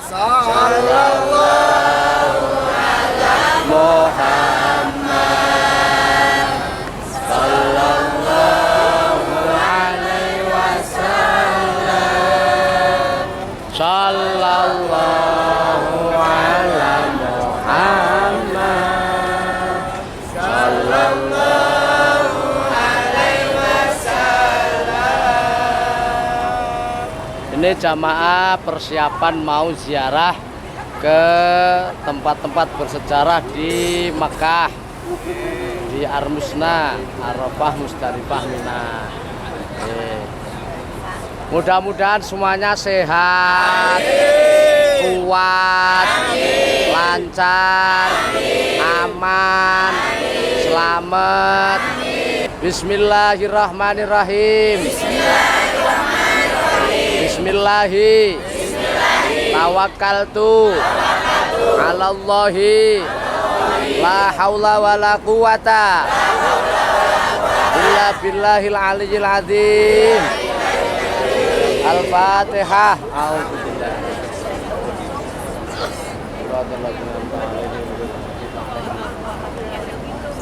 sallallahu ala Muhammad sallallahu alaihi wasallam sallallahu ala Muhammad sallallahu alaihi wasallam. Ini jamaah persiapan mau ziarah ke tempat-tempat bersejarah di Makkah, di Armusna, Arafah, Musdalifah, Mina. Mudah-mudahan semuanya sehat, kuat, lancar, aman, selamat. Bismillahirrahmanirrahim. Bismillahi tawakkaltu alallahi la haula wala quwata illa billahil aliyyil azim. Al-Fatihah.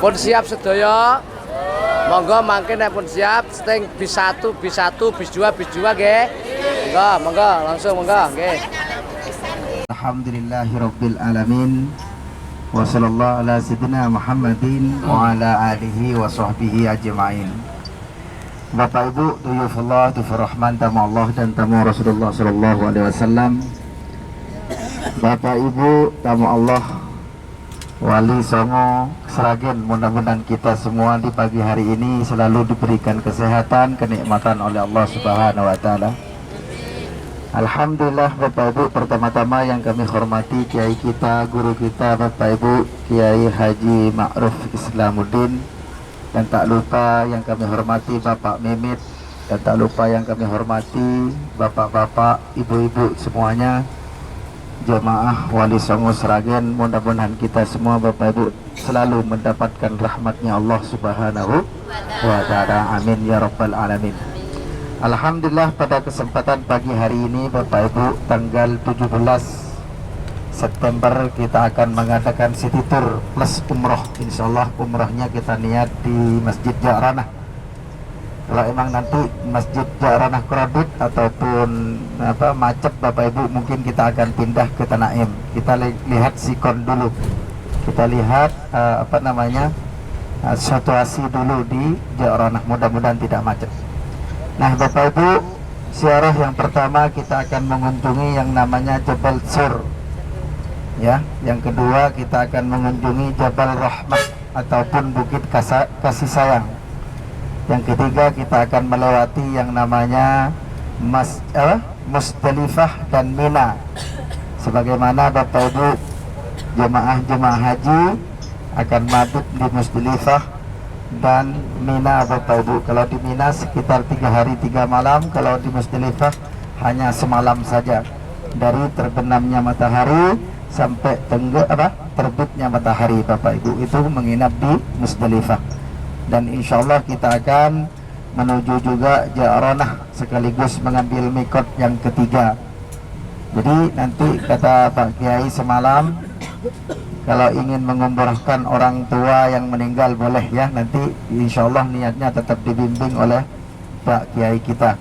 Pun siap sedaya. Monggo mangke nek pun siap seteng bis 1, bis 1, bis 2, bis 2 nggih. Monggo langsung monggo nggih. Alhamdulillahirabbil alamin. Wa sallallahu ala sayyidina Muhammadin wa ala alihi wa sahbihi ajma'in. Bapak Ibu, duyufullah, dufur rahman, tamu Allah dan tamu Rasulullah sallallahu alaihi wasallam. Bapak Ibu, tamu Allah, Wali Songo Sragen, mudah-mudahan kita semua di pagi hari ini selalu diberikan kesehatan, kenikmatan oleh Allah Subhanahu wa taala. Alhamdulillah Bapak Ibu, pertama-tama yang kami hormati Kiai kita, guru kita Bapak Ibu Kiai Haji Ma'ruf Islamuddin, dan tak lupa yang kami hormati Bapak Mimit, dan tak lupa yang kami hormati bapak-bapak, ibu-ibu semuanya, jemaah Wali Songo Sragen. Mudah-mudahan kita semua Bapak Ibu selalu mendapatkan rahmatnya Allah Subhanahu wa ta'ala. Amin ya rabbal alamin. Alhamdulillah pada kesempatan pagi hari ini Bapak Ibu, tanggal 17 September kita akan mengadakan city tour plus umroh. Insyaallah umrohnya kita niat di Masjid Ja'ranah. Kalau emang nanti Masjid Ja'ranah kredit ataupun macet Bapak Ibu, mungkin kita akan pindah ke Tanaim. Kita lihat sikon dulu. Kita lihat situasi dulu di Ja'ranah, mudah-mudahan tidak macet. Nah Bapak Ibu, ziarah yang pertama kita akan mengunjungi yang namanya Jabal Sur. Ya, yang kedua kita akan mengunjungi Jabal Rahmah ataupun Bukit Kasih Sayang. Yang ketiga kita akan melewati yang namanya Musdalifah dan Mina. Sebagaimana Bapak Ibu jemaah haji akan mabit di Musdalifah dan Mina Bapak Ibu. Kalau di Mina sekitar 3 hari 3 malam, kalau di Musdalifah hanya semalam saja. Dari terbenamnya matahari sampai terbitnya matahari Bapak Ibu, itu menginap di Musdalifah. Dan insya Allah kita akan menuju juga Ja'ranah sekaligus mengambil mikot yang ketiga. Jadi nanti kata Pak Kiai semalam, kalau ingin mengumrohkan orang tua yang meninggal boleh ya, nanti insya Allah niatnya tetap dibimbing oleh Pak Kiai kita.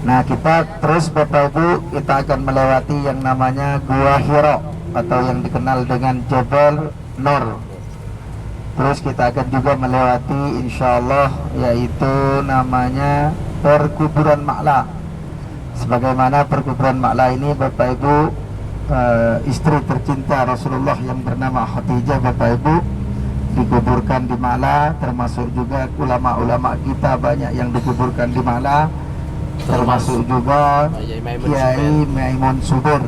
Nah kita terus Bapak Ibu, kita akan melewati yang namanya Gua Hiro atau yang dikenal dengan Jabal Nur. Terus kita akan juga melewati insya Allah yaitu namanya Perkuburan Ma'la. Sebagaimana Perkuburan Ma'la ini Bapak Ibu, istri tercinta Rasulullah yang bernama Khadijah Bapak Ibu dikuburkan di Ma'la, termasuk juga ulama-ulama kita banyak yang dikuburkan di Ma'la, termasuk juga Kiai Maimun Subur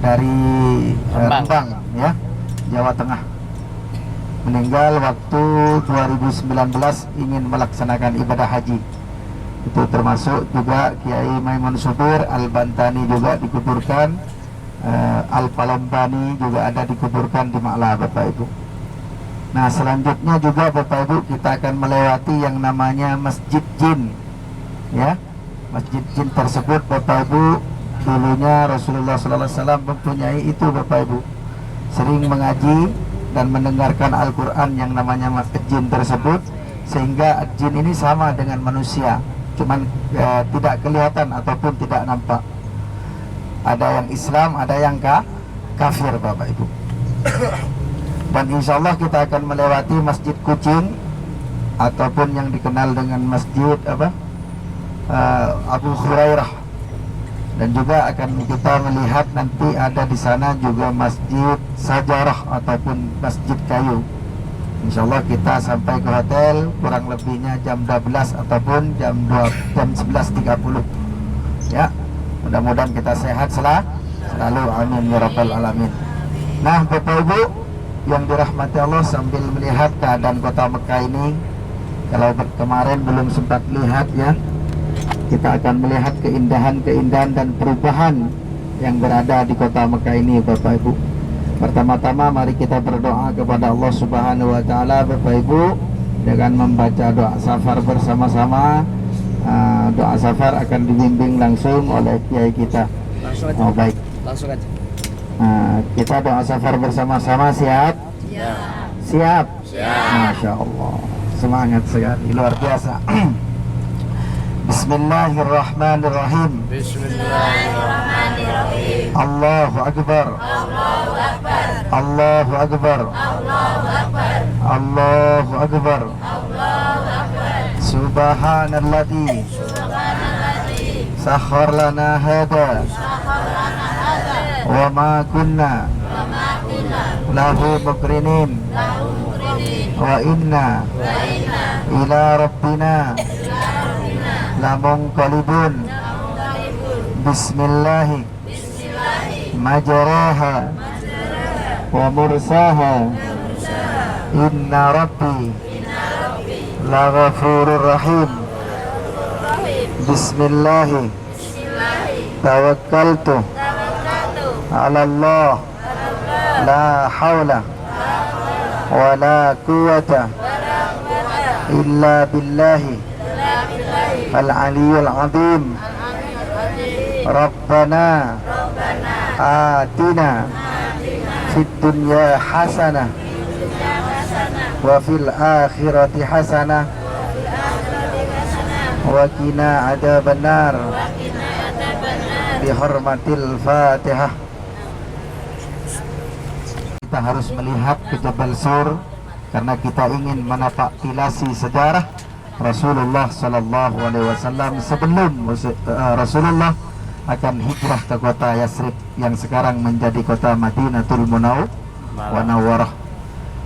dari Rembang ya, Jawa Tengah, meninggal waktu 2019 ingin melaksanakan ibadah haji. Itu termasuk juga Kiai Maimun Subur, Al-Bantani juga dikuburkan, Al-Palambani juga ada dikuburkan di Ma'la Bapak Ibu. Nah selanjutnya juga Bapak Ibu kita akan melewati yang namanya Masjid Jin ya. Masjid Jin tersebut Bapak Ibu dulunya Rasulullah SAW mempunyai itu Bapak Ibu, sering mengaji dan mendengarkan Al-Quran yang namanya jin tersebut, sehingga jin ini sama dengan manusia, cuman tidak kelihatan ataupun tidak nampak. Ada yang Islam, ada yang kafir Bapak Ibu. Dan insya Allah kita akan melewati Masjid Kucing ataupun yang dikenal dengan Masjid Abu Hurairah, dan juga akan kita melihat nanti ada di sana juga Masjid Sajarah ataupun Masjid Kayu. Insya Allah kita sampai ke hotel kurang lebihnya jam 12 ataupun jam 11.30 ya. Mudah-mudahan kita sehat selalu, amin ya rabbal alamin. Nah Bapak Ibu yang dirahmati Allah, sambil melihat keadaan kota Mekah ini, kalau kemarin belum sempat lihat ya, kita akan melihat keindahan dan perubahan yang berada di kota Mekah ini Bapak Ibu. Pertama-tama mari kita berdoa kepada Allah Subhanahu wa taala Bapak Ibu dengan membaca doa safar bersama-sama. Doa safar akan dibimbing langsung oleh kiai kita. Langsung aja. Oh baik. Langsung aja. Kita doa safar bersama-sama, siap? Siap. Masya Allah, semangat sekali, luar biasa. Bismillahirrahmanirrahim. Bismillahirrahmanirrahim. Allahu Akbar. Allahu Akbar. Allahu Akbar. Allahu Akbar. Allahu Akbar. Allahu Akbar. Subhanalladzi sakhkhar lana hada wa ma kunna lahu muqrinin wa inna ila rabbina lamunqalibun. Bismillahi majraha wa mursaha inna rabbi laghafurur rahim. Bismillahi tawakkaltu ala Allah la hawla wa la quwwata illa billahi al-aliyyil azim. Rabbana atina fid dunya hasanah wa fil akhirati hasanah wa qina adzabannar bi hurmatil Fatihah. Kita harus melihat ke Jabal Sur karena kita ingin menapaktilasi sejarah Rasulullah Sallallahu Alaihi Wasallam sebelum Rasulullah akan hijrah ke kota Yasrib yang sekarang menjadi kota Madinatul Munawwarah.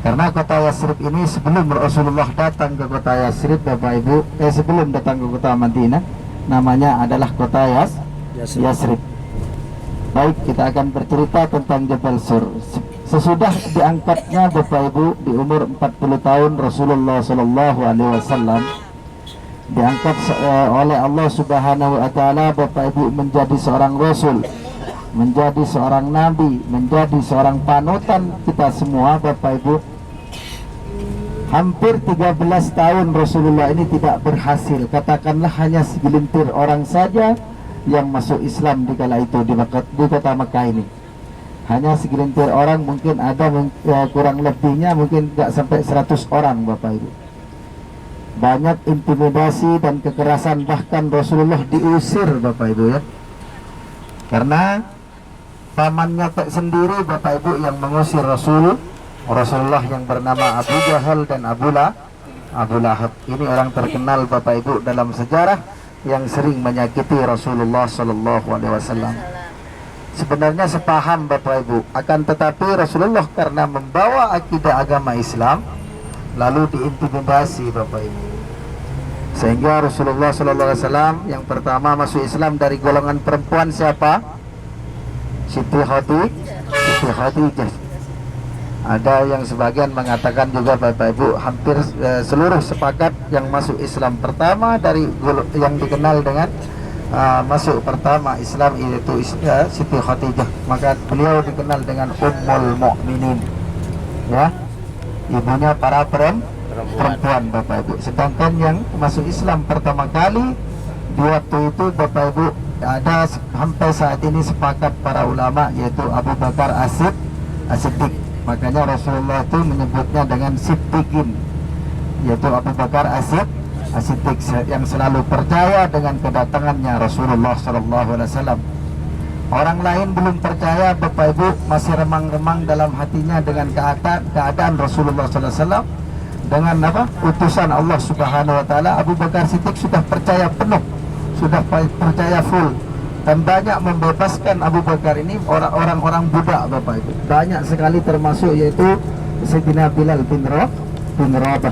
Karena kota Yasrib ini sebelum Rasulullah datang ke kota Yasrib Bapak Ibu, sebelum datang ke kota Madinah, namanya adalah kota Yasrib. Baik, kita akan bercerita tentang Jabal Sur. Sesudah diangkatnya Bapak Ibu di umur 40 tahun Rasulullah Sallallahu Alaihi Wasallam diangkat oleh Allah Subhanahu wa taala Bapak Ibu menjadi seorang rasul, menjadi seorang nabi, menjadi seorang panutan kita semua Bapak Ibu. Hampir 13 tahun Rasulullah ini tidak berhasil, katakanlah hanya segelintir orang saja yang masuk Islam di kala itu di kota Mekah ini. Hanya segelintir orang, mungkin ada kurang lebihnya mungkin tidak sampai 100 orang Bapak Ibu. Banyak intimidasi dan kekerasan, bahkan Rasulullah diusir Bapak Ibu ya. Karena pamannya sendiri Bapak Ibu yang mengusir Rasulullah yang bernama Abu Jahal dan Abu Lahab. Ini orang terkenal Bapak Ibu dalam sejarah yang sering menyakiti Rasulullah Sallallahu Alaihi Wasallam. Sebenarnya sepaham Bapak Ibu, akan tetapi Rasulullah karena membawa akidah agama Islam lalu diintimidasi Bapak Ibu, sehingga Rasulullah Sallallahu Alaihi Wasallam yang pertama masuk Islam dari golongan perempuan siapa? Siti Khadijah. Ada yang sebagian mengatakan juga Bapak Ibu hampir seluruh sepakat yang masuk Islam pertama dari yang dikenal dengan masuk pertama Islam yaitu Siti Khadijah, maka beliau dikenal dengan Ummul Mukminin ya, ibunya para perempuan Bapak Ibu. Sedangkan yang masuk Islam pertama kali di waktu itu Bapak Ibu ada sampai saat ini sepakat para ulama yaitu Abu Bakar As-Siddiq. Makanya Rasulullah itu menyebutnya dengan Siddiqin, yaitu Abu Bakar As-Siddiq yang selalu percaya dengan kedatangannya Rasulullah SAW. Orang lain belum percaya, Bapak Ibu, masih remang-remang dalam hatinya dengan keadaan Rasulullah SAW, dengan utusan Allah Subhanahu Wa Taala. Abu Bakar Siddiq sudah percaya penuh, sudah percaya full, dan banyak membebaskan Abu Bakar ini orang-orang budak, Bapak Ibu. Banyak sekali, termasuk yaitu Sayyidina Bilal bin Rabah.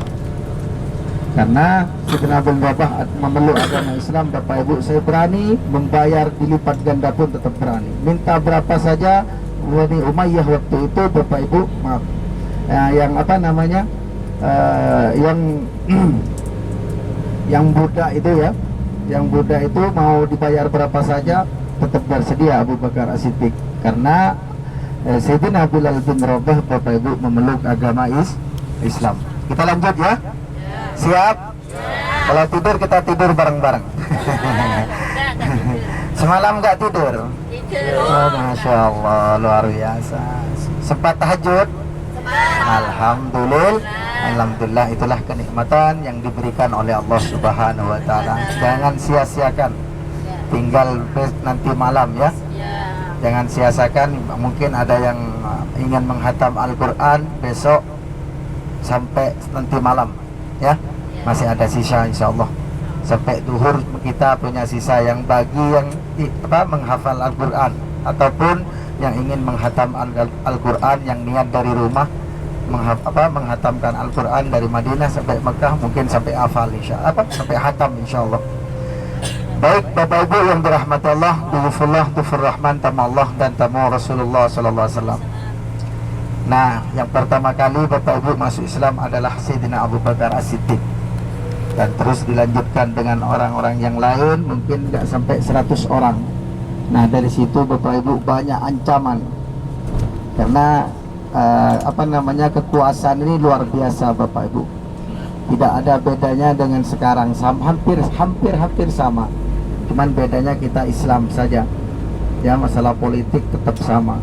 Karena Sayyidina bin Rabah memeluk agama Islam, Bapak Ibu, saya berani membayar dilipat ganda pun tetap berani. Minta berapa saja. Bani Umayyah waktu itu, Bapak Ibu, maaf, yang apa namanya, yang budak itu ya, yang budak itu mau dibayar berapa saja tetap bersedia Abu Bakar As-Siddiq. Karena Sayyidina Bilal bin Rabah, Bapak Ibu, memeluk agama Islam. Kita lanjut ya. Siap? Kalau tidur kita tidur bareng-bareng. Semalam nggak tidur? Oh, Masya Allah, luar biasa. Sempat tahajud? Alhamdulillah, itulah kenikmatan yang diberikan oleh Allah Subhanahu Wa Taala. Jangan sia-siakan. Tinggal nanti malam ya. Jangan sia-siakan. Mungkin ada yang ingin menghatam Al-Quran besok sampai nanti malam. Ya, masih ada sisa, insya Allah sampai duhur kita punya sisa. Yang bagi yang menghafal Al-Quran ataupun yang ingin menghatam Al-Quran, yang niat dari rumah menghatamkan Al-Quran dari Madinah sampai Mekah, mungkin sampai hafal sampai hatam insya Allah. Baik Bapak Ibu yang dirahmati Allah, Dufur Rahman, tamu Allah dan tamu Rasulullah SAW. Nah, yang pertama kali Bapak Ibu masuk Islam adalah Sayyidina Abu Bakar As-Siddiq, dan terus dilanjutkan dengan orang-orang yang lain, mungkin nggak sampai 100 orang. Nah, dari situ Bapak Ibu banyak ancaman, karena kekuasaan ini luar biasa, Bapak Ibu. Tidak ada bedanya dengan sekarang, hampir sama. Cuman bedanya kita Islam saja. Ya, masalah politik tetap sama.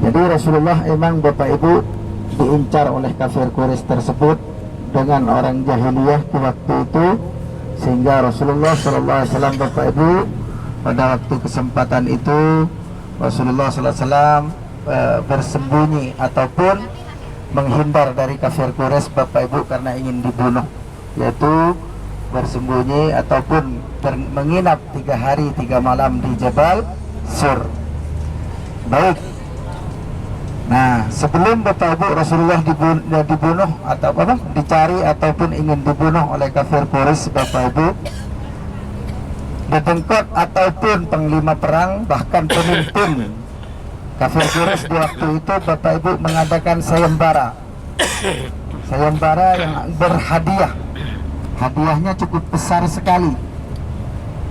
Jadi Rasulullah emang, Bapak Ibu, diincar oleh kafir Quraisy tersebut dengan orang jahiliyah di waktu itu, sehingga Rasulullah SAW, Bapak Ibu, pada waktu kesempatan itu Rasulullah SAW bersembunyi ataupun menghindar dari kafir Quraisy, Bapak Ibu, karena ingin dibunuh, yaitu bersembunyi ataupun menginap 3 hari 3 malam di Jabal Sur. Baik. Nah, sebelum Bapak Ibu Rasulullah dibunuh atau dicari ataupun ingin dibunuh oleh kafir Quraisy, Bapak Ibu, Dedengkot ataupun panglima perang, bahkan pemimpin kafir Quraisy di waktu itu, Bapak Ibu, mengadakan sayembara yang berhadiah. Hadiahnya cukup besar sekali.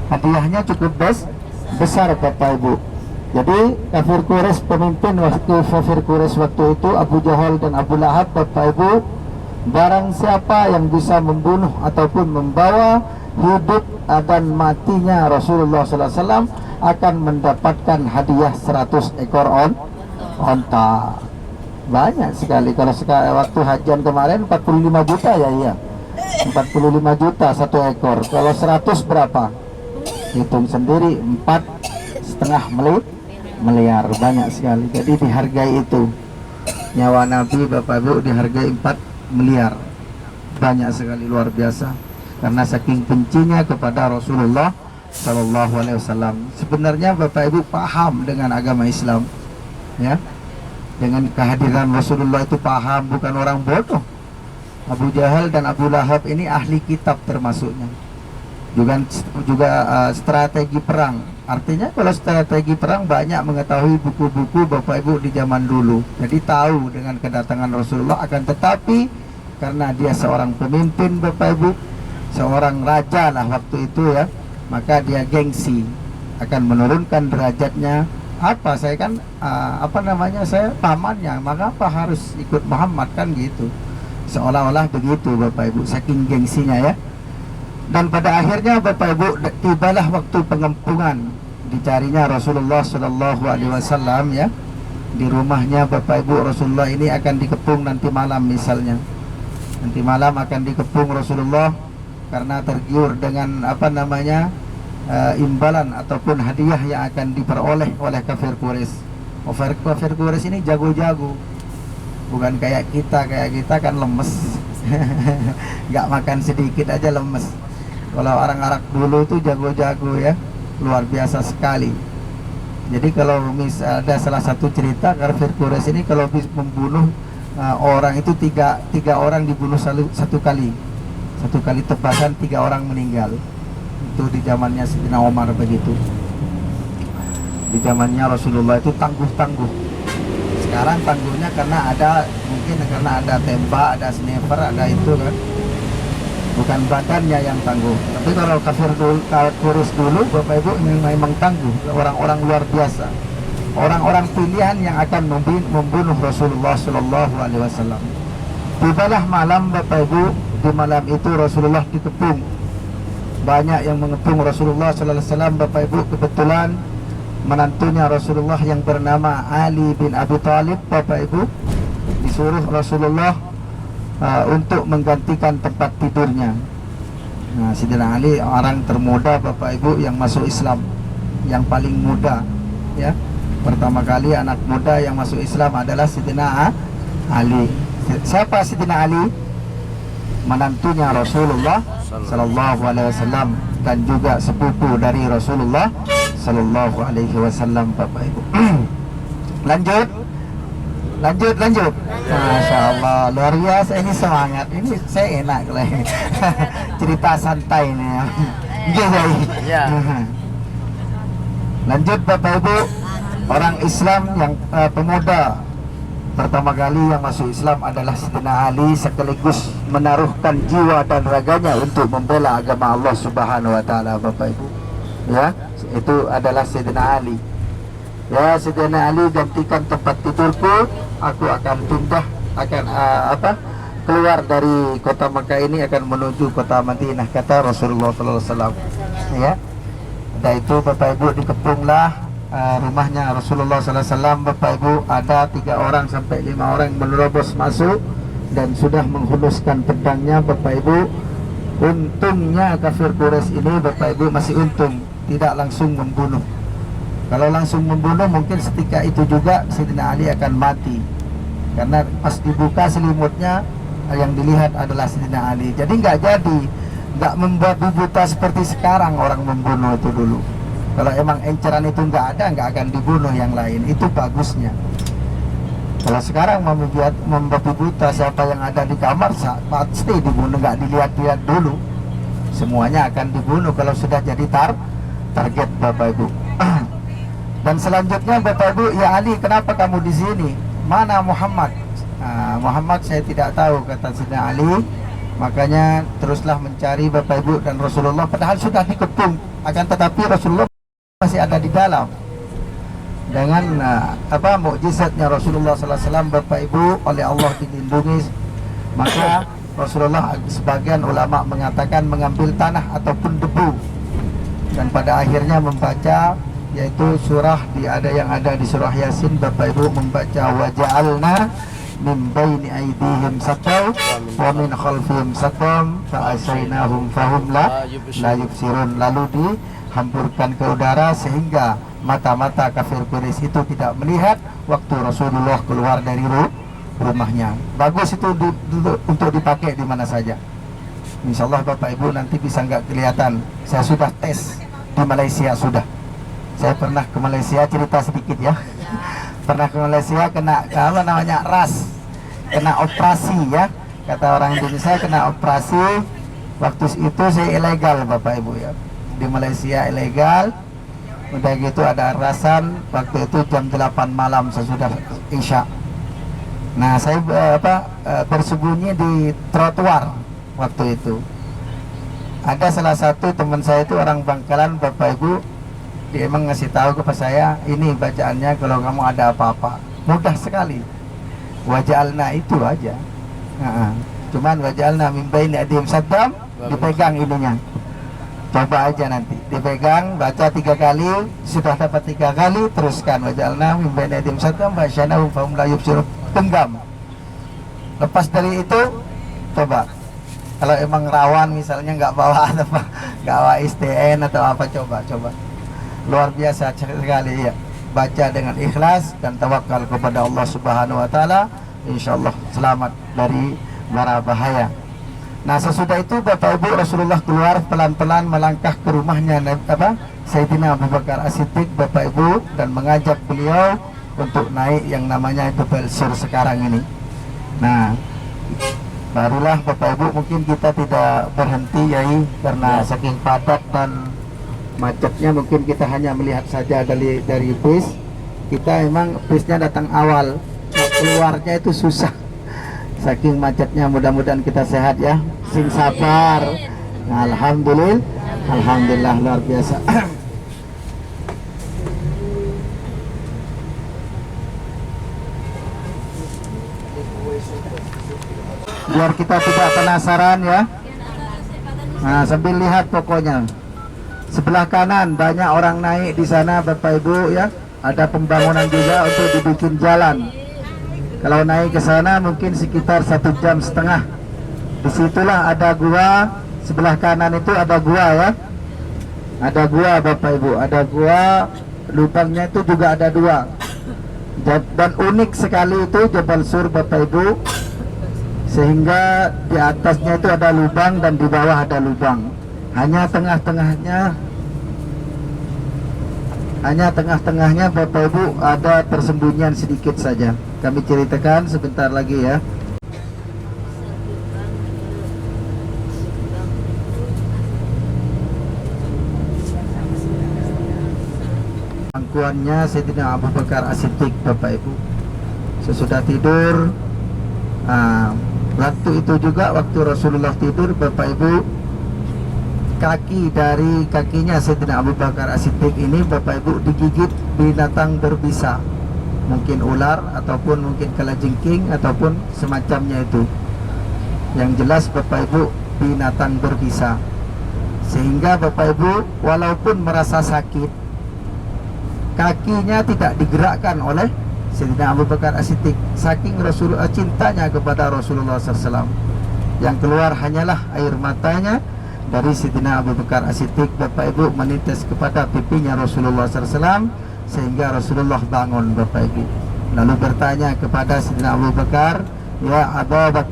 Hadiahnya cukup besar, Bapak Ibu. Jadi kafir Quraisy, pemimpin kafir Quraisy waktu itu, Abu Jahal dan Abu Lahab, Bapak Ibu, barang siapa yang bisa membunuh ataupun membawa hidup dan matinya Rasulullah SAW akan mendapatkan hadiah 100 ekor onta. Banyak sekali. Kalau waktu hajian kemarin 45 juta ya, iya, 45 juta 1 ekor. Kalau 100 berapa? Hitung sendiri, 4,5 miliar. Banyak sekali. Jadi dihargai itu. Nyawa Nabi, Bapak Ibu, dihargai 4 miliar. Banyak sekali, luar biasa. Karena saking bencinya kepada Rasulullah Sallallahu Alaihi Wasallam. Sebenarnya Bapak Ibu paham dengan agama Islam, ya, dengan kehadiran Rasulullah itu paham, bukan orang bodoh. Abu Jahal dan Abu Lahab ini ahli kitab termasuknya. Juga strategi perang. Artinya kalau strategi perang banyak mengetahui buku-buku Bapak Ibu di zaman dulu. Jadi tahu dengan kedatangan Rasulullah, akan tetapi karena dia seorang pemimpin, Bapak Ibu, seorang raja lah waktu itu ya, maka dia gengsi, akan menurunkan derajatnya. Saya kan saya pamannya, maka apa harus ikut Muhammad, kan gitu. Seolah-olah begitu, Bapak Ibu, saking gengsinya ya. Dan pada akhirnya Bapak Ibu tibalah waktu pengepungan, dicarinya Rasulullah Shallallahu Alaihi Wasallam ya. Di rumahnya Bapak Ibu Rasulullah ini akan dikepung nanti malam misalnya. Nanti malam akan dikepung Rasulullah karena tergiur dengan imbalan ataupun hadiah yang akan diperoleh oleh kafir Quraisy. Kafir Quraisy ini jago-jago, bukan kayak kita kan lemes. Nggak makan sedikit aja lemes. Kalau orang Arab dulu itu jago-jago ya, luar biasa sekali. Jadi kalau ada salah satu cerita kafir Quraisy ini kalau membunuh orang itu tiga orang dibunuh satu kali tebasan 3 orang meninggal. Itu di zamannya Sayyidina Umar begitu. Di zamannya Rasulullah itu tangguh. Sekarang tangguhnya karena ada tembak, ada sniper, ada itu kan. Bukan badannya yang tangguh. Tapi kalau kafir Quraisy dulu Bapak Ibu memang tangguh, orang-orang luar biasa. Orang-orang pilihan yang akan membunuh Rasulullah Shallallahu Alaihi Wasallam. Tibalah malam Bapak Ibu, di malam itu Rasulullah dikepung. Banyak yang mengepung Rasulullah Sallallahu Alaihi Wasallam Bapak Ibu. Kebetulan menantunya Rasulullah yang bernama Ali bin Abi Thalib Bapak Ibu disuruh Rasulullah untuk menggantikan tempat tidurnya. Nah, Sayyidina Ali orang termuda Bapak Ibu yang masuk Islam, yang paling muda ya. Pertama kali anak muda yang masuk Islam adalah Sayyidina Ali. Siapa Sayyidina Ali? Menantunya Rasulullah Sallallahu Alaihi Wasallam dan juga sepupu dari Rasulullah Sallallahu Alaihi Wasallam Bapak Ibu. Lanjut. Masya Allah, luar biasa ini semangat. Ini saya enak lah. Cerita santai ini ya. Lanjut Bapak Ibu. Orang Islam yang pemuda pertama kali yang masuk Islam adalah Sayyidina Ali, sekaligus menaruhkan jiwa dan raganya untuk membela agama Allah Subhanahu wa taala Bapak Ibu. Ya, itu adalah Sayyidina Ali. Ya, Sayyidina Ali, gantikan tempat tidurku, aku akan pindah, keluar dari kota Mekah ini akan menuju kota Madinah, kata Rasulullah sallallahu alaihi wasallam. Ya. Dan itu Bapak Ibu dikepunglah rumahnya Rasulullah sallallahu alaihi wasallam Bapak Ibu. Ada 3 orang sampai 5 orang menerobos masuk dan sudah menghuluskan pedangnya Bapak Ibu. Untungnya kafir Quraisy ini Bapak Ibu masih untung, tidak langsung membunuh. Kalau langsung membunuh mungkin setika itu juga Sayyidina Ali akan mati, karena pas dibuka selimutnya yang dilihat adalah Sayyidina Ali. Jadi nggak membuat buta seperti sekarang orang membunuh itu dulu. Kalau emang enceran itu nggak akan dibunuh yang lain. Itu bagusnya. Kalau sekarang membuat buta siapa yang ada di kamar, pasti dibunuh, nggak dilihat-lihat dulu. Semuanya akan dibunuh kalau sudah jadi target Bapak Ibu. Dan selanjutnya Bapak Ibu, ya Ali, kenapa kamu di sini? Mana Muhammad? Muhammad saya tidak tahu, kata Sayyidina Ali. Makanya teruslah mencari Bapak Ibu dan Rasulullah, padahal sudah dikepung. Akan tetapi Rasulullah masih ada di dalam. Dengan mukjizatnya Rasulullah sallallahu alaihi wasallam Bapak Ibu oleh Allah dilindungi. Maka Rasulullah, sebagian ulama mengatakan mengambil tanah ataupun debu, dan pada akhirnya membaca, yaitu surah yang ada di surah Yasin Bapak Ibu, membaca waja'alna min baini aydihim satau wa min khalfihim satam fa asaynahum fahum la yubsirun. Lalu dihampurkan ke udara sehingga mata-mata kafir Quraisy itu tidak melihat waktu Rasulullah keluar dari rumahnya. Bagus itu untuk dipakai di mana saja. Insyaallah Bapak Ibu nanti bisa nggak kelihatan. Saya sudah tes di Malaysia sudah. Saya pernah ke Malaysia, cerita sedikit ya. Pernah ke Malaysia kena ras, kena operasi ya. Kata orang Indonesia kena operasi. Waktu itu saya ilegal Bapak Ibu ya. Di Malaysia ilegal. Udah gitu ada rasan. Waktu itu jam 8 malam sesudah Isya. Nah saya bersembunyi di trotoar waktu itu. Ada salah satu teman saya itu orang Bangkalan Bapak Ibu. Dia emang ngasih tahu kepada saya, ini bacaannya kalau kamu ada apa-apa. Mudah sekali. Waja'alna itu aja. Cuman waja'alna min baini aydihim saddam, dipegang ininya. Coba aja nanti dipegang, baca 3 kali, sudah dapat 3 kali, teruskan wajalna min baini aydihim saddan wa asyhadnahum fahum la yubsirun. Genggam. Lepas dari itu coba kalau emang rawan misalnya nggak bawa apa, nggak bawa STN atau apa, coba luar biasa sekali ya. Baca dengan ikhlas dan tawakal kepada Allah Subhanahu wa taala, insyaallah selamat dari mara bahaya. Nah, sesudah itu Bapak Ibu, Rasulullah keluar pelan-pelan melangkah ke rumahnya Sayyidina Abu Bakar As-Siddiq, Bapak Ibu, dan mengajak beliau untuk naik yang namanya Jabal Sur sekarang ini. Nah, barulah Bapak Ibu, mungkin kita tidak berhenti Yai karena saking padat dan macetnya, mungkin kita hanya melihat saja dari bis. Kita emang bisnya datang awal, keluarnya itu susah saking macetnya. Mudah-mudahan kita sehat ya, sing sabar. Nah, alhamdulillah luar biasa. Biar kita tidak penasaran ya. Nah, sambil lihat pokoknya. Sebelah kanan banyak orang naik di sana Bapak Ibu ya. Ada pembangunan juga untuk dibikin jalan. Kalau naik ke sana mungkin sekitar 1,5 jam. Disitulah ada gua, sebelah kanan itu ada gua ya. Ada gua Bapak Ibu, ada gua, lubangnya itu juga ada 2. Dan unik sekali itu Jabal Sur Bapak Ibu, sehingga di atasnya itu ada lubang dan di bawah ada lubang. Hanya tengah-tengahnya Bapak Ibu ada persembunyian sedikit saja. Kami ceritakan sebentar lagi ya. Pangkuannya Sayyidina Abu Bakar As-Siddiq Bapak Ibu. Sesudah tidur, waktu itu juga waktu Rasulullah tidur Bapak Ibu, kaki dari kakinya Sayyidina Abu Bakar As-Siddiq ini Bapak Ibu digigit binatang berbisa, mungkin ular ataupun mungkin kalajengking ataupun semacamnya itu. Yang jelas Bapak Ibu binatang berbisa, sehingga Bapak Ibu walaupun merasa sakit, kakinya tidak digerakkan oleh Sayyidina Abu Bakar As-Siddiq. Saking Rasulullah cintanya kepada Rasulullah SAW, yang keluar hanyalah air matanya dari Sayyidina Abu Bakar As-Siddiq Bapak Ibu menitis kepada pipinya Rasulullah SAW, sehingga Rasulullah bangun Bapak Ibu. Lalu bertanya kepada Sayyidina Abu Bakar, ya Abu Bakar,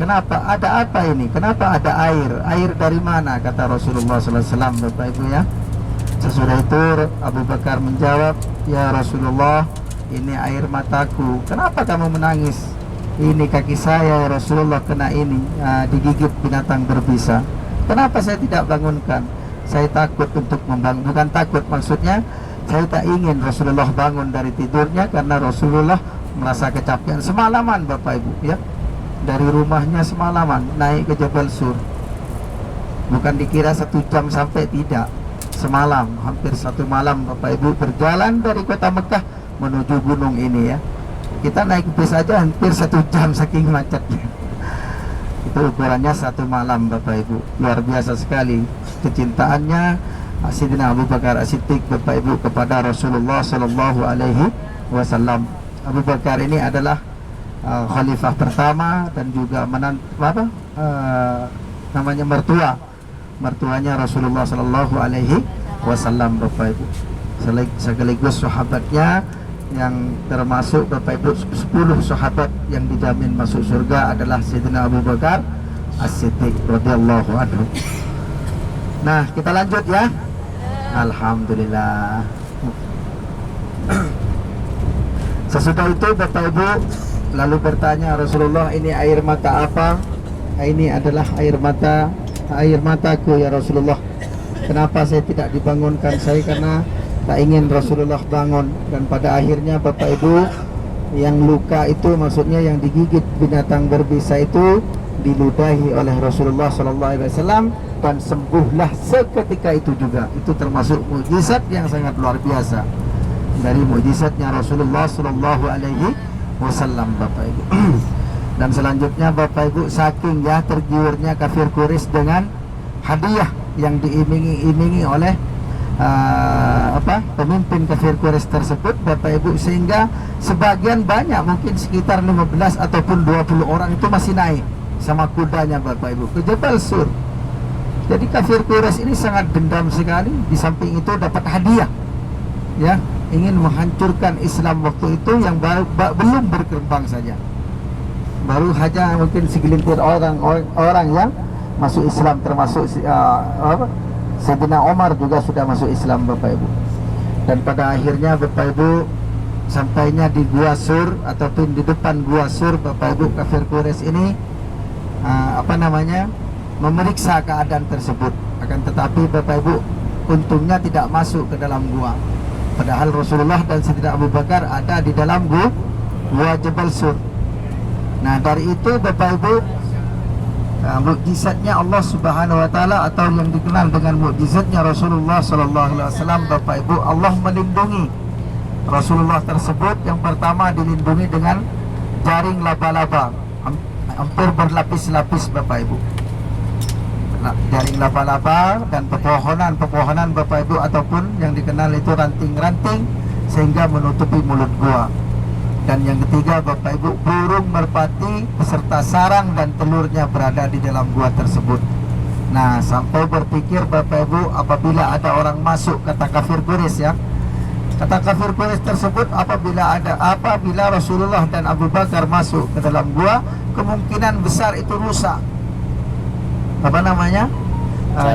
kenapa ada apa ini? Kenapa ada air? Air dari mana? Kata Rasulullah SAW Bapak Ibu ya. Sesudah itu Abu Bakar menjawab, ya Rasulullah, ini air mataku. Kenapa kamu menangis? Ini kaki saya ya Rasulullah kena ini, digigit binatang berbisa. Kenapa saya tidak bangunkan? Saya takut untuk membangun. Bukan takut, maksudnya saya tak ingin Rasulullah bangun dari tidurnya, karena Rasulullah merasa kecapean semalaman Bapak Ibu ya. Dari rumahnya semalaman naik ke Jabal Sur. Bukan dikira 1 jam sampai, tidak. Semalam, hampir 1 malam Bapak Ibu berjalan dari kota Mekah menuju gunung ini ya. Kita naik bis aja hampir 1 jam saking macetnya. Itu ukurannya 1 malam Bapak Ibu. Luar biasa sekali kecintaannya Sayyidina Abu Bakar As-Siddiq Bapak Ibu kepada Rasulullah Sallallahu Alaihi Wasallam. Abu Bakar ini adalah khalifah pertama dan juga mertuanya Rasulullah Sallallahu Alaihi Wasallam Bapak Ibu, sekaligus sahabatnya yang termasuk Bapak Ibu 10 sahabat yang dijamin masuk surga adalah Sayyidina Abu Bakar As-Siddiq radhiyallahu anhu. Nah, kita lanjut ya. Alhamdulillah. Sesudah itu Bapak Ibu lalu bertanya, Rasulullah, ini air mata apa? Ini adalah air mataku ya Rasulullah. Kenapa saya tidak dibangunkan? Saya karena tak ingin Rasulullah bangun. Dan pada akhirnya Bapak Ibu, yang luka itu, maksudnya yang digigit binatang berbisa itu, diludahi oleh Rasulullah SAW dan sembuhlah seketika itu juga. Itu termasuk mukjizat yang sangat luar biasa dari mukjizatnya Rasulullah SAW Bapak Ibu. Dan selanjutnya Bapak Ibu, saking ya tergiurnya kafir Quraisy dengan hadiah yang diiming-imingi oleh pemimpin kafir Quraisy tersebut, Bapak Ibu, sehingga sebagian banyak, mungkin sekitar 15 ataupun 20 orang itu masih naik sama kudanya, Bapak Ibu, ke Jabal Sur. Jadi kafir Quraisy ini sangat dendam sekali. Di samping itu dapat hadiah, ya, ingin menghancurkan Islam waktu itu yang belum berkembang saja. Baru saja mungkin segelintir orang yang masuk Islam, termasuk Sayyidina Umar juga sudah masuk Islam, Bapak Ibu. Dan pada akhirnya, Bapak Ibu, sampainya di Gua Sur ataupun di depan Gua Sur, Bapak Ibu, kafir Quraisy ini memeriksa keadaan tersebut. Akan tetapi, Bapak Ibu, untungnya tidak masuk ke dalam gua. Padahal Rasulullah dan Sayyidina Abu Bakar ada di dalam gua Jabal Sur. Nah, dari itu, Bapak Ibu, mukjizatnya Allah Subhanahu wa taala, atau yang dikenal dengan mukjizatnya Rasulullah sallallahu alaihi wasallam, Bapak Ibu, Allah melindungi Rasulullah tersebut. Yang pertama, dilindungi dengan jaring laba-laba, hampir berlapis-lapis, Bapak Ibu. Jaring laba-laba dan pepohonan Bapak Ibu, ataupun yang dikenal itu ranting-ranting, sehingga menutupi mulut gua. Dan yang ketiga, Bapak Ibu, burung merpati beserta sarang dan telurnya berada di dalam gua tersebut. Nah, sampai berpikir, Bapak Ibu, apabila ada orang masuk, kata kafir Quraisy, ya, kata kafir Quraisy tersebut, apabila Rasulullah dan Abu Bakar masuk ke dalam gua, kemungkinan besar itu rusak.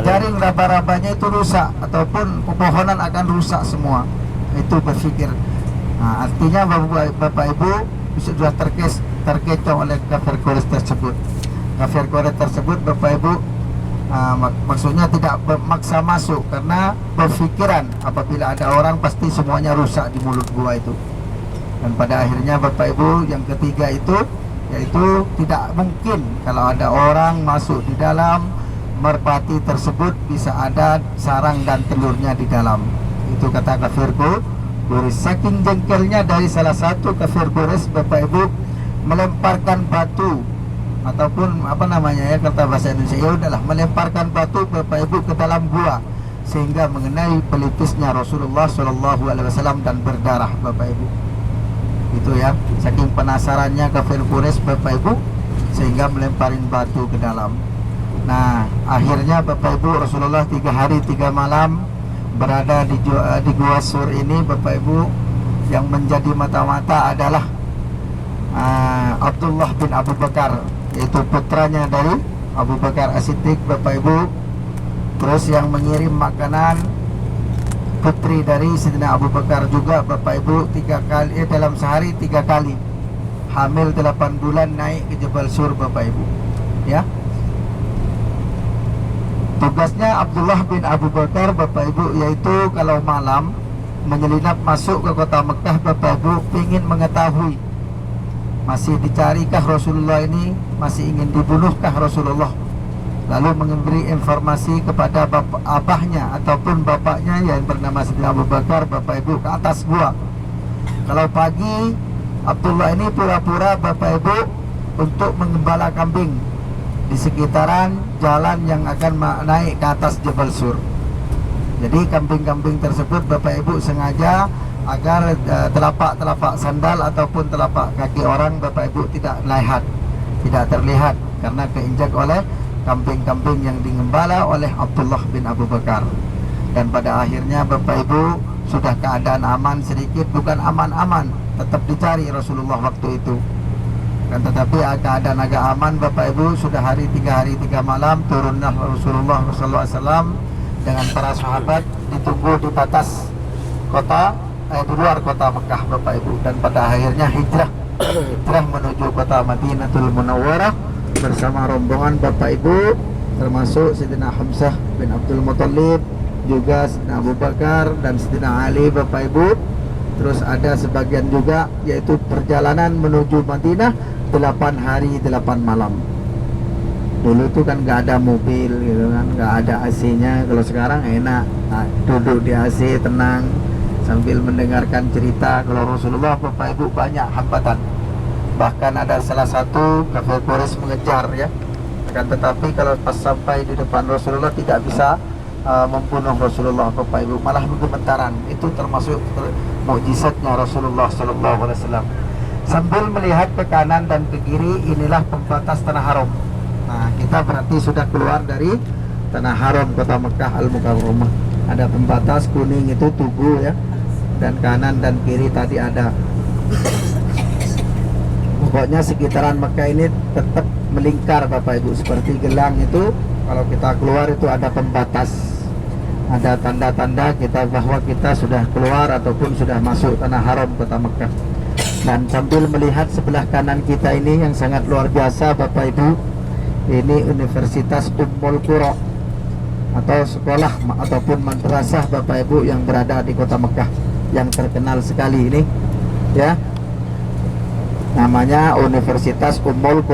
Jaring raba-rabanya itu rusak, ataupun pepohonan akan rusak semua. Itu berpikir. Nah, artinya Bapak Ibu sudah terkecoh oleh kafir Quraisy tersebut. Kafir Quraisy tersebut, Bapak Ibu, maksudnya tidak memaksa masuk, karena berpikiran apabila ada orang pasti semuanya rusak di mulut gua itu. Dan pada akhirnya, Bapak Ibu, yang ketiga itu, yaitu tidak mungkin kalau ada orang masuk di dalam merpati tersebut bisa ada sarang dan telurnya di dalam. Itu kata kafir Quraisy. Saking jengkelnya dari salah satu kafir Quraisy, Bapak Ibu, melemparkan batu, ataupun kata bahasa Indonesia, ya udahlah, melemparkan batu, Bapak Ibu, ke dalam gua, sehingga mengenai pelipisnya Rasulullah Shallallahu Alaihi Wasallam dan berdarah, Bapak Ibu. Itu ya, saking penasarannya kafir Quraisy, Bapak Ibu, sehingga melemparin batu ke dalam. Nah, akhirnya, Bapak Ibu, Rasulullah 3 hari 3 malam berada di Gua Sur ini, Bapak Ibu. Yang menjadi mata-mata adalah Abdullah bin Abu Bakar, yaitu putranya dari Abu Bakar As-Siddiq, Bapak Ibu. Terus yang mengirim makanan, putri dari Sayyidina Abu Bakar juga, Bapak Ibu, 3 kali, dalam sehari 3 kali. Hamil 8 bulan naik ke Jabal Sur, Bapak Ibu, ya. Tugasnya Abdullah bin Abu Bakar, Bapak Ibu, yaitu kalau malam menyelinap masuk ke kota Mekah, Bapak Ibu, ingin mengetahui masih dicarikah Rasulullah ini, masih ingin dibunuhkah Rasulullah. Lalu memberi informasi kepada abahnya ataupun bapaknya yang bernama Sayyidina Abu Bakar, Bapak Ibu, ke atas gua. Kalau pagi, Abdullah ini pura-pura, Bapak Ibu, untuk mengembala kambing di sekitaran jalan yang akan naik ke atas Jabal Sur. Jadi kambing-kambing tersebut, Bapak Ibu, sengaja agar telapak sandal ataupun telapak kaki orang, Bapak Ibu, tidak terlihat karena keinjak oleh kambing-kambing yang digembala oleh Abdullah bin Abu Bakar. Dan pada akhirnya, Bapak Ibu, sudah keadaan aman sedikit, bukan aman-aman, tetap dicari Rasulullah waktu itu. Dan tetapi keadaan agak aman, Bapak Ibu, sudah 3 hari 3 malam turunlah Rasulullah SAW dengan para sahabat, ditunggu di batas kota, di luar kota Mekah, Bapak Ibu. Dan pada akhirnya hijrah menuju kota Madinatul Munawwarah bersama rombongan, Bapak Ibu, termasuk Sayyidina Hamzah bin Abdul Muttalib, juga Sayyidina Abu Bakar dan Sayyidina Ali, Bapak Ibu. Terus ada sebagian juga, yaitu perjalanan menuju Madinah 8 hari 8 malam. Dulu tuh kan nggak ada mobil gitu kan, nggak ada AC-nya. Kalau sekarang enak, duduk di AC tenang sambil mendengarkan cerita. Kalau Rasulullah, Bapak Ibu, banyak hambatan. Bahkan ada salah satu kafir Quraisy mengejar akan tetapi kalau pas sampai di depan Rasulullah tidak bisa membunuh Rasulullah Bapak Ibu, malah bergemetaran. Itu termasuk mukjizatnya Rasulullah Sallallahu Alaihi Wasallam. Sambil melihat ke kanan dan ke kiri, inilah pembatas tanah haram. Nah, kita berarti sudah keluar dari tanah haram kota Mekah Al-Mukarramah. Ada pembatas kuning itu Tugu ya, dan kanan dan kiri tadi ada. Pokoknya sekitaran Mekah ini tetap melingkar Bapak Ibu, seperti gelang itu. Kalau kita keluar itu ada pembatas, ada tanda-tanda kita bahwa kita sudah keluar ataupun sudah masuk tanah haram kota Mekah. Dan sambil melihat sebelah kanan kita ini yang sangat luar biasa Bapak Ibu, ini Universitas Ummul Qura atau sekolah ataupun madrasah Bapak Ibu yang berada di kota Mekah, yang terkenal sekali ini ya. Namanya Universitas Ummul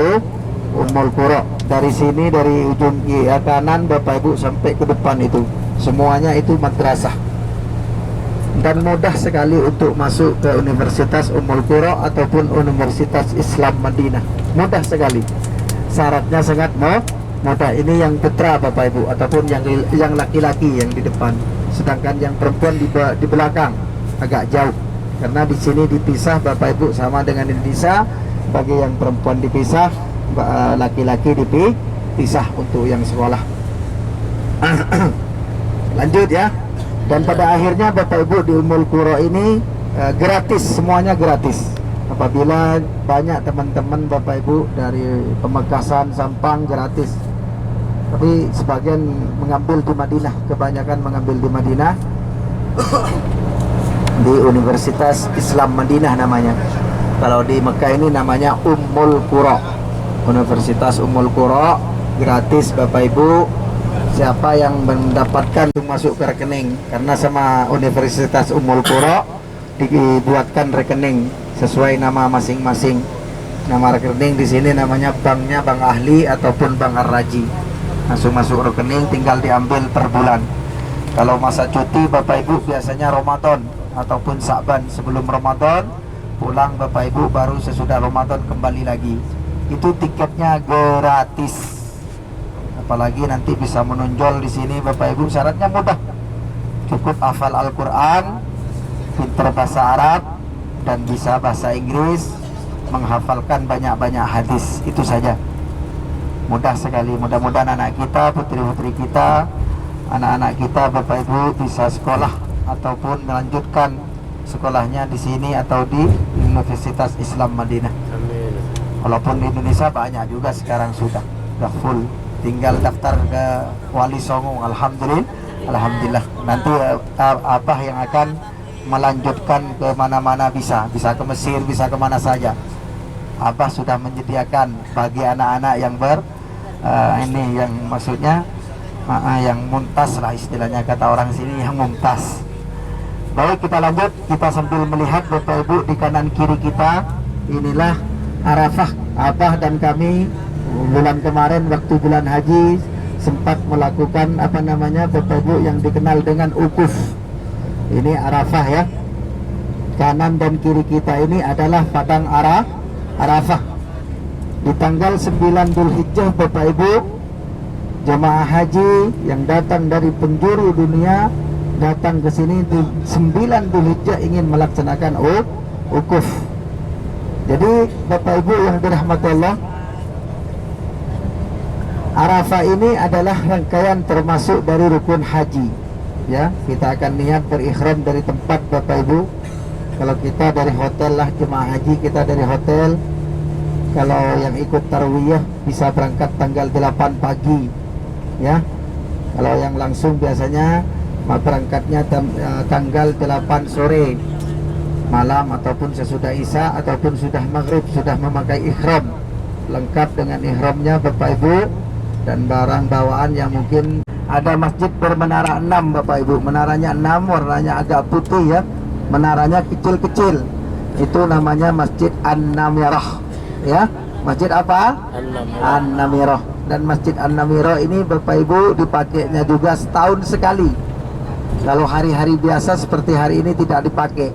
Qura. Dari sini, dari ujung kanan Bapak Ibu sampai ke depan itu semuanya itu madrasah. Dan mudah sekali untuk masuk ke Universitas Ummul Qura ataupun Universitas Islam Madinah. Mudah sekali. Syaratnya sangat mudah. Ini yang putra Bapak Ibu ataupun yang laki-laki yang di depan. Sedangkan yang perempuan di belakang agak jauh. Karena di sini dipisah Bapak Ibu sama dengan Indonesia. Bagi yang perempuan dipisah, laki-laki dipisah untuk yang sekolah. Lanjut ya. Dan pada akhirnya Bapak Ibu di Ummul Qura ini gratis, semuanya gratis. Apabila banyak teman-teman Bapak Ibu dari Pamekasan, Sampang gratis. Tapi sebagian mengambil di Madinah, kebanyakan mengambil di Madinah. Di Universitas Islam Madinah namanya. Kalau di Mekah ini namanya Ummul Qura. Universitas Ummul Qura gratis Bapak Ibu. Siapa yang mendapatkan masuk ke rekening, karena sama Universitas Ummul Qura dibuatkan rekening sesuai nama masing-masing. Nama rekening di sini namanya banknya Bank Ahli ataupun Bank Ar-Raji. Langsung masuk rekening, tinggal diambil per bulan. Kalau masa cuti Bapak Ibu biasanya Ramadan ataupun Sa'ban, sebelum Ramadan pulang Bapak Ibu, baru sesudah Ramadan kembali lagi. Itu tiketnya gratis. Apalagi nanti bisa menonjol di sini Bapak Ibu. Syaratnya mudah, cukup hafal Al-Quran, pintar bahasa Arab, dan bisa bahasa Inggris, menghafalkan banyak-banyak hadis. Itu saja, mudah sekali. Mudah-mudahan anak kita, putri-putri kita, anak-anak kita Bapak Ibu bisa sekolah ataupun melanjutkan sekolahnya di sini atau di Universitas Islam Madinah. Amin. Walaupun di Indonesia banyak juga sekarang sudah full. Tinggal daftar ke Wali Songo. Alhamdulillah. Nanti Abah yang akan melanjutkan ke mana-mana, bisa ke Mesir, bisa ke mana saja. Abah sudah menyediakan bagi anak-anak yang ini yang maksudnya yang mumtaz lah istilahnya, kata orang sini yang mumtaz. Baik, kita lanjut. Kita sambil melihat Bapak Ibu di kanan kiri kita, inilah Arafah. Abah dan kami bulan kemarin waktu bulan haji sempat melakukan Bapak Ibu yang dikenal dengan ukuf. Ini Arafah ya. Kanan dan kiri kita ini adalah padang Arafah. Di tanggal 9 Dzulhijjah Bapak Ibu, jemaah haji yang datang dari penjuru dunia datang ke sini di 9 Dzulhijjah ingin melaksanakan ukuf. Jadi Bapak Ibu yang dirahmati Allah, Arafah ini adalah rangkaian termasuk dari rukun haji. Ya, kita akan niat berikhram dari tempat Bapak Ibu. Kalau kita dari hotel lah, jemaah haji kita dari hotel. Kalau yang ikut tarwiyah bisa berangkat tanggal 8 pagi. Ya. Kalau yang langsung biasanya berangkatnya tanggal 8 sore malam ataupun sesudah Isya ataupun sudah maghrib, sudah memakai ikhram lengkap dengan ihramnya Bapak Ibu, dan barang bawaan yang mungkin. Ada masjid bermenara 6 Bapak Ibu. Menaranya 6, warnanya agak putih ya. Menaranya kecil-kecil. Itu namanya Masjid An-Namirah. Ya, masjid apa? An-Namirah. Dan Masjid An-Namirah ini Bapak Ibu dipakainya juga setahun sekali. Kalau hari-hari biasa seperti hari ini tidak dipakai.